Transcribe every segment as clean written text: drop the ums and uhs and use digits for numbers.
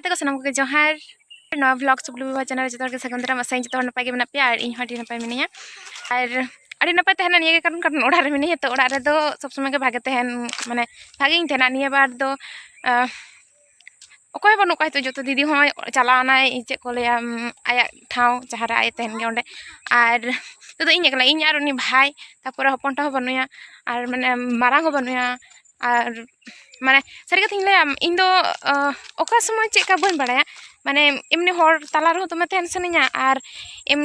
गाते को सनम को जोहार नवा ब्लॉग सुबलू बाबा चैनल जो के सगन दाराम आसाई जो नपाय गे मेना पे और इन हडी नपाय मिनिया और अड़ी नपाय तहना निये कारण कारण ओड़ा रे मिनिया तो ओड़ा रे दो सब समय के भागे तहन माने भागे तहना निये बार दो अकोय बनु काय तो जो दीदी हो चलाना चे को ले आया ठाव जहारा आय तहन गे ओंडे और तो इन एकला इन और उनी भाई तापर हपनटा हो बनुया और माने मारांग हो बनुया और माने सारी कथा ले इन दो ओका समय चेका बन बड़ाया माने एमनी हर तला रहो तो तहन सनिया और एम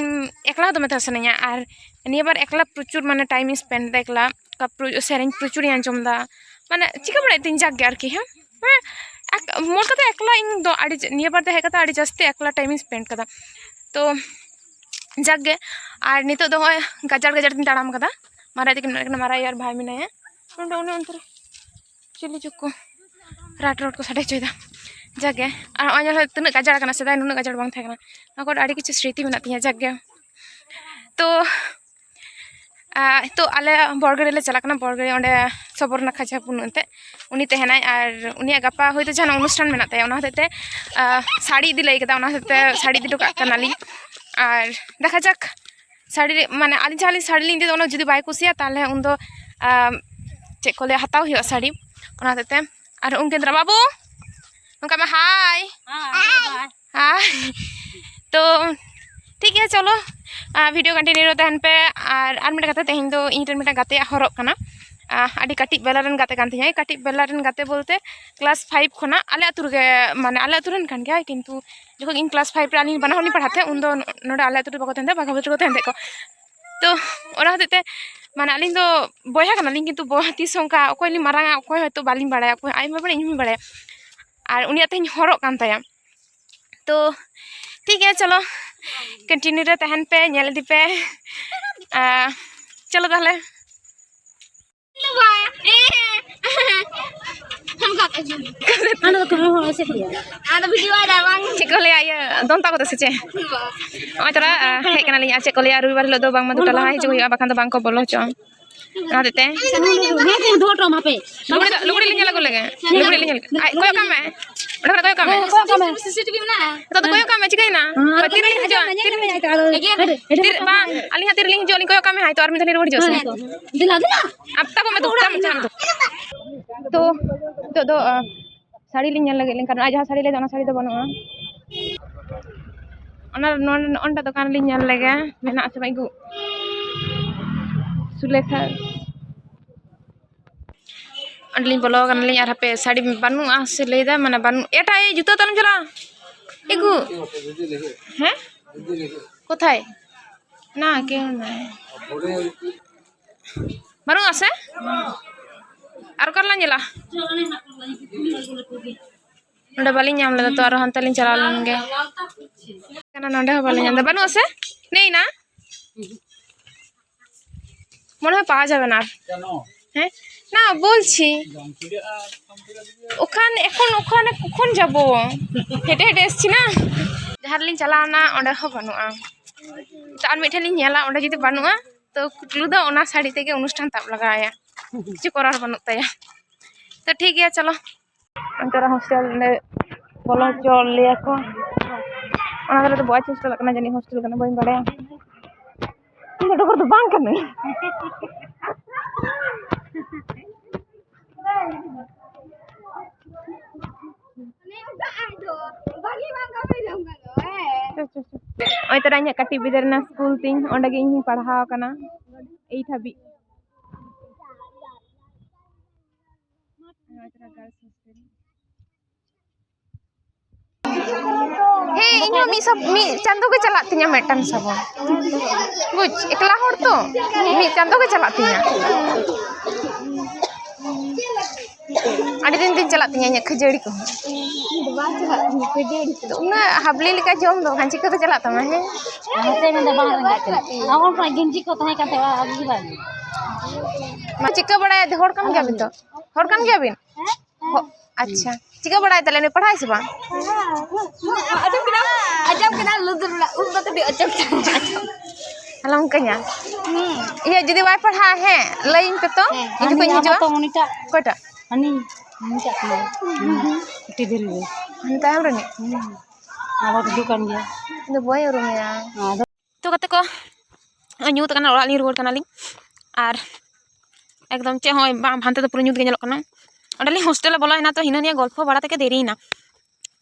एकला तो तहन सनिया और निया बार एकला प्रचुर माने टाइम स्पेंड एकला का सेरेंज प्रचुर आंजम दा माने चिका बड़ाय तीन जाग आरकी हां मोर कथा एकला इन दो आड़ी निया बार हे कथा आड़ी जस्ते एकला टाइम स्पेंड कदा तो जागे और नितो दो गजार गजार दिन ताड़ाम कदा मारा दिक मारा यार भाई मिनाया उन अंतर चिली चुको राट रोड को साडे चोयदा जागे और अनल तने गजार कना सदा नुन गजार बांग थाकना नको आड़ी किछु स्मृति मेना तिया जागे तो आले बरगड़े ले चला कना बरगड़े ओंडे सबरना खाजा पुनते उनी तहनाय और उनिया गपा होयतो जहां अनुष्ठान मेना ताय ओना होते साड़ी इदी लई कदा ओना होते साड़ी इदी टका कनाली और देखा जाक साड़ी माने आली जाली साड़ी लिंदे ओना जदि बाय कुसिया ताले उन दो चे को ले हताव हियो साड़ी ओना होते और उनकेंद्र बाबू उनका में हाय हाय तो ठीक है चलो वीडियो कंटिन्यू तहन पे और मिटा कथा तेहन दो इन मिटा गाते हरक कना आडी काटी बेलारन गाते कान थिया काटी बेलारन गाते बोलते क्लास 5 खना आले अतुर के माने आले अतुरन कान गया किंतु जो इन क्लास 5 रे आनी बनाहोनी पढ़ाते उन दो नोडे आले अतुर बको तहन बागाबत को तहन को तो ओना होते माने आलिन दो बया कना लिन किंतु तीस संका अकोयली मारांगा अकोय हयतो बालिन बाड़ाया अकोय आइमा बड़े इन बाड़ाया और उनिया तेहन हरक कान ताया तो ठीक है चलो कंटिन्यू रे तहन पे नेल दी पे चलो ताहले चेकोले आया दोनता को से तोरा हे कना लिया चेकोले रविवार हिलो दो बांग दुटा लहा हिजु हुआ बाखान तो बांग को बोलो च ना देते लुगड़ी लिंग लगो लगे लुगड़ी लिंग कोय काम है ओडा कोय काम है सीसीटीवी ना तो कोय काम है चिकैना तिर लिंग हिजो तिर बांग अली हातिर लिंग हिजो कोय काम है तो आर मिथनी रोड जो से दिला दिला अब तक मैं दुटा मचान तो साड़ी लिंग लगे लेकिन आज साड़ी ले जाना साड़ी तो बनुआ ओना दुकान लिंग लगे मेना से बाइगु सुलेखा अंडलिंग बोलो कनलिंग और हपे साड़ी बानुआ से लेदा माने बानु एटा ए जुतो तलम चला एगु हैं कोथाय ना के ना बानुआ से और करला जला नोडे बाली नाम लेदा तो और हंते लिंग चला लेंगे कना नोडे हो बाली नाम बानुआ से नहीं ना মনে হয় পাওয়া যাবে না হ্যাঁ না বলছি ওখানে এখন ওখানে কখন যাব হেঁটে হেঁটে এসছি না যাহারলিং চালানা ওঁডে হো বানুয়া তো আর মিঠেলিং নেলা ওঁডে যদি বানুয়া তো কুটলু দো ওনা শাড়ি থেকে অনুষ্ঠান তাপ লাগায়া কিছু করার বানুক তাইয়া তো ঠিক আছে চলো अंतरा हॉस्टल ने बोलो चल लिया को ओना करे तो बॉयज हॉस्टल कना जानी हॉस्टल कना बई बड़े ini dokter tuh bang kan nih oi teranya kati bidarna school ting onde ge ing padhaw kana 8 habi हे इन्हें मी चांदो के चला तिया मेटन सब बुझ एकला हर तो मी चांदो के चला तिया आड़ी दिन चला तिया खजड़ी को उना हबली लिका जोम दो हांची को चला तमा है हाते में बाहर रंगा चला आवन पर गिंजी को तहे काते आगी बानी मा चिका बड़ा हर काम गया बिन तो हर काम गया बिन अच्छा चिका बड़ा तले ने पढ़ाई से बा अजब किना लुदर उन तो भी अजब हलम कन्या ये जदी वाई पढ़ा है लाइन पे तो इन को हिजो तो मुनिटा कोटा हनी मुनिटा टी दिल Tayam rin. Awak dudukan dia. Ito boy urumnya. Ada. Ito kata ko nyut kana oral ni ruwar kana ling. Ar ekdom che hoy bam hante to pura nyut ge nyelok kana. Ondali hostel e bolo hena to hina niya golpo bada teke deri na.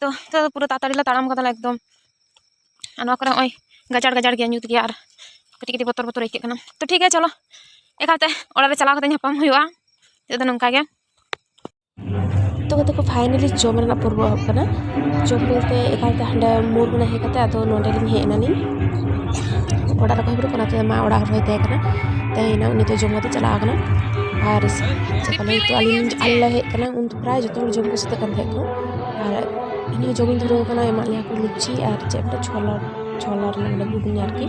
To pura tatari la taram kata ekdom. Ano kore hoy gajar ge nyut ge ar kati kati botor ikek kana. To ठीक है चलो एकाते ओड़ा रे चला कते nyapam हुआ. तो नंका गे. तो कते को फाइनली जॉब रना पूर्व होकना जॉब बोलते एकाते हंडे मोर बना हे कते तो नोडेलिंग हे एनानी ओड़ा रको हिब्रु कना तो मा ओड़ा होय ते कना ते हिना उनी तो जॉब मते चला आकना और चकले तो अलिन अल्ला हे कना उन प्राय जतो जॉब को सते करते को और इनी जॉब धरो कना एमा लिया को लुची और चेपटा छोला रे गुडुन यारकी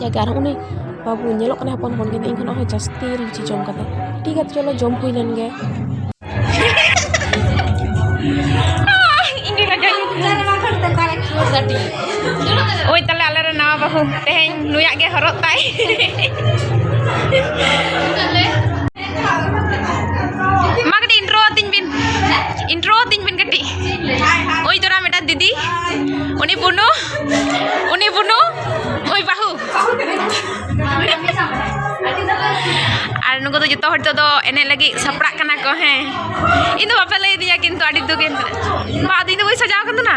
या गार उनी बाबू nyelok kana hapon hon gene ingkona hoy jasti luci jom kata ठीक है चलो जॉब होई लन गे ini lagi oi tale ale re nawa bahu teheng nuyak ge horok tai magdi intro tin bin kati oi tora meta didi uni bunu oi bahu আর नुको तो जतो हट तो एने लगी सपड़ा कना को है इन तो बापे लई दिया किंतु आडी दुगे बाद इन वही सजाव कन ना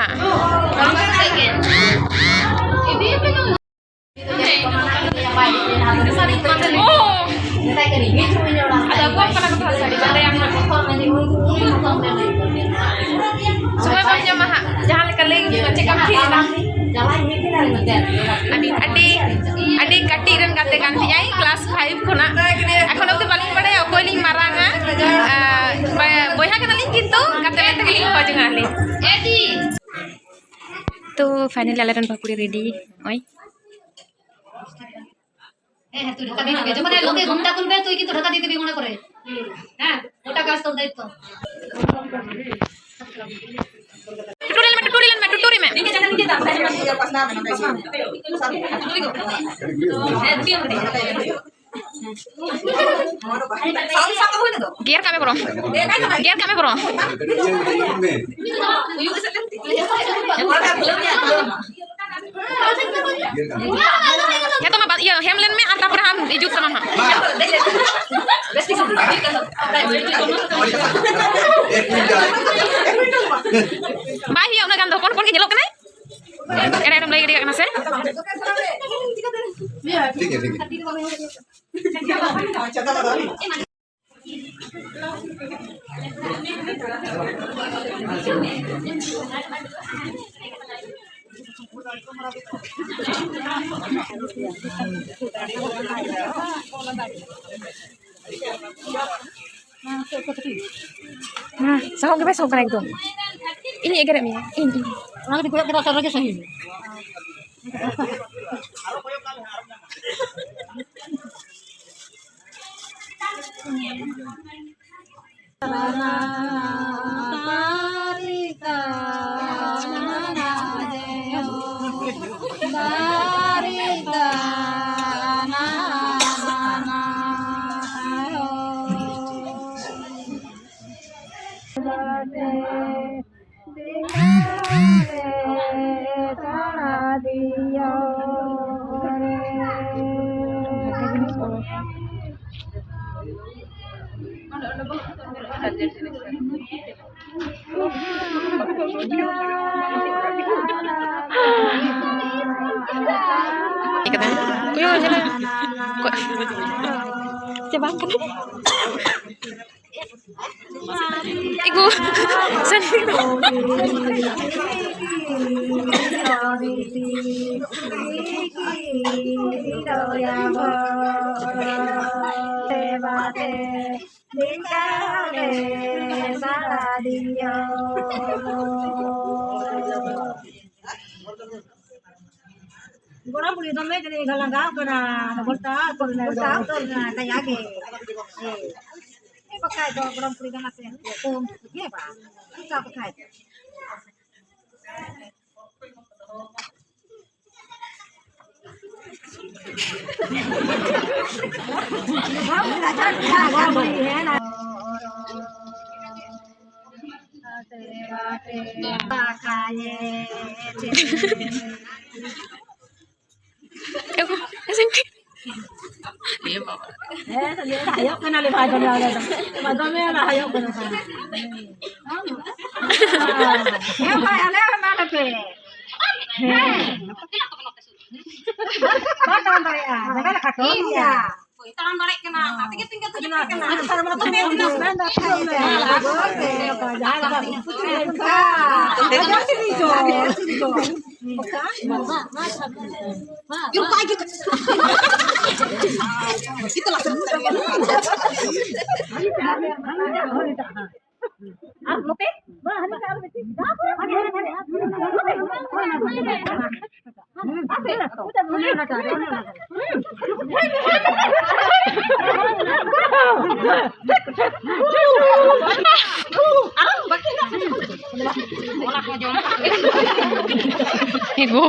ओ ada ko kana ko sari bade yang semua punya mah jangan keling macam kaki adi kati ren kate kan tiai kelas 5 khona ekhon obdi balin bade okoiling maranga boyha kanalin kintu kate mete keling hojunga ali edi to finally alaran bakuri ready oi তুই ঢাকা দিয়ে দিবি যখন লোকে ঘুমটা তুলবে তুই কিন্তু ঢাকা দিয়ে দিবি মনে করে হ্যাঁ ওটা কাজ তোর দায়িত্ব tutorial में नीचे जाना नीचे जाता है पास ना बना कैसे gear kami bro ya to ma ya hemlen में आता पर हम इजुत sama हम bahi ya una gando pon ke nyelok kana era era lagi dia kana se ठीक है sahong ke besok kana itu ini eger mi ini orang dikoyak kita sarage sahih coba kan iku Gora puli dome jadi galangga kena bolta korna tanya ke pakai do gora puli kana se om ye ba kita pakai Hayok ka na lipat ko na ulit. Madami na hayok ko na sa. Yung kaya ala na nape. Bakit naman tayo? Nagana ka to? Iya. Tangan balik kena. Tinggal Para mga tumingin na benda tayo. Yung pagi ko. Kita lah Ibu.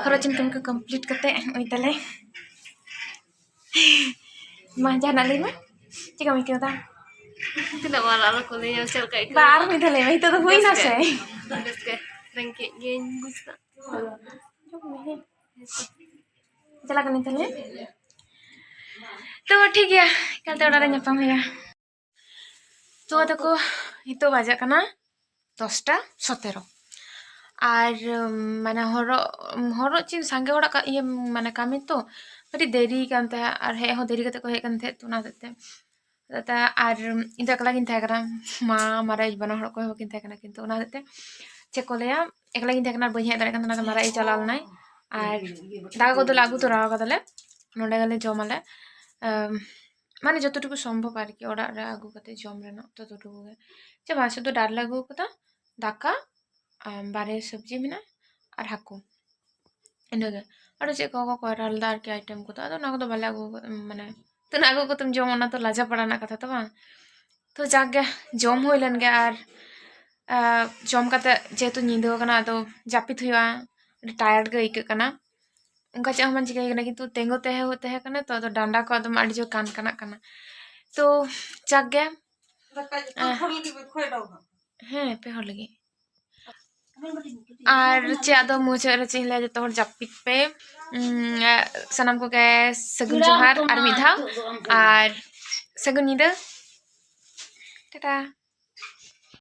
Kalau cincin ke complete kete, oi tale. Mah jangan lima. Jika mikir ta. Tidak marah aku nih yang sel kayak Baru oi tale, itu tuh hui nase. Terus kayak rengke geng gusta. Jalan kan tale. Tuh ठीक ya, kalau udah nyapam ya. Tuh aku itu baca kana 10টা 17 আর মানে হরো চিন সাঙ্গে হড়া ইয়ে মানে কামি তো কাটি দেরি কান তা আর হে হো দেরি কাতে কো হে কান থে তো না দতে তা আর ইনতা কলা কিন থাকরা মা মারা ইবানা হড় কো হে কিন থাকনা কিন্তু না দতে চেক কলেয়া একলা কিন থাকনা বই হে দারে কান না মারা ই চালাল নাই আর দাগা কত লাগু তো রাগা কতলে নডে গেলে জমালে মানে যতটুকু সম্ভব আর কি ওরা আগু কাতে জম রেনা ততটুকু যে মাছ তো ডাল লাগু কথা দাকা बारे सब्जी में और हाकू इनगे और चे को कोरालदार के आइटम को तो ना को बाले आगो माने तो ना आगो को तुम जम ना तो लाजा पड़ाना कथा तो बांग तो जागे जम होइलन गे और जम काते जेतु निंदो कना तो जापित हुआ टायर्ड गे इक कना उनका चे हमन चिकाई कना किंतु तेंगो ते होते है कना तो डांडा को एकदम आडी जो कान कना तो जागे हाँ पे हो लगी और चे आदो मुझे रचिन ले जतो हर जापित पे सनम को के सगुन जोहार और मिधा और सगुन निदा टाटा।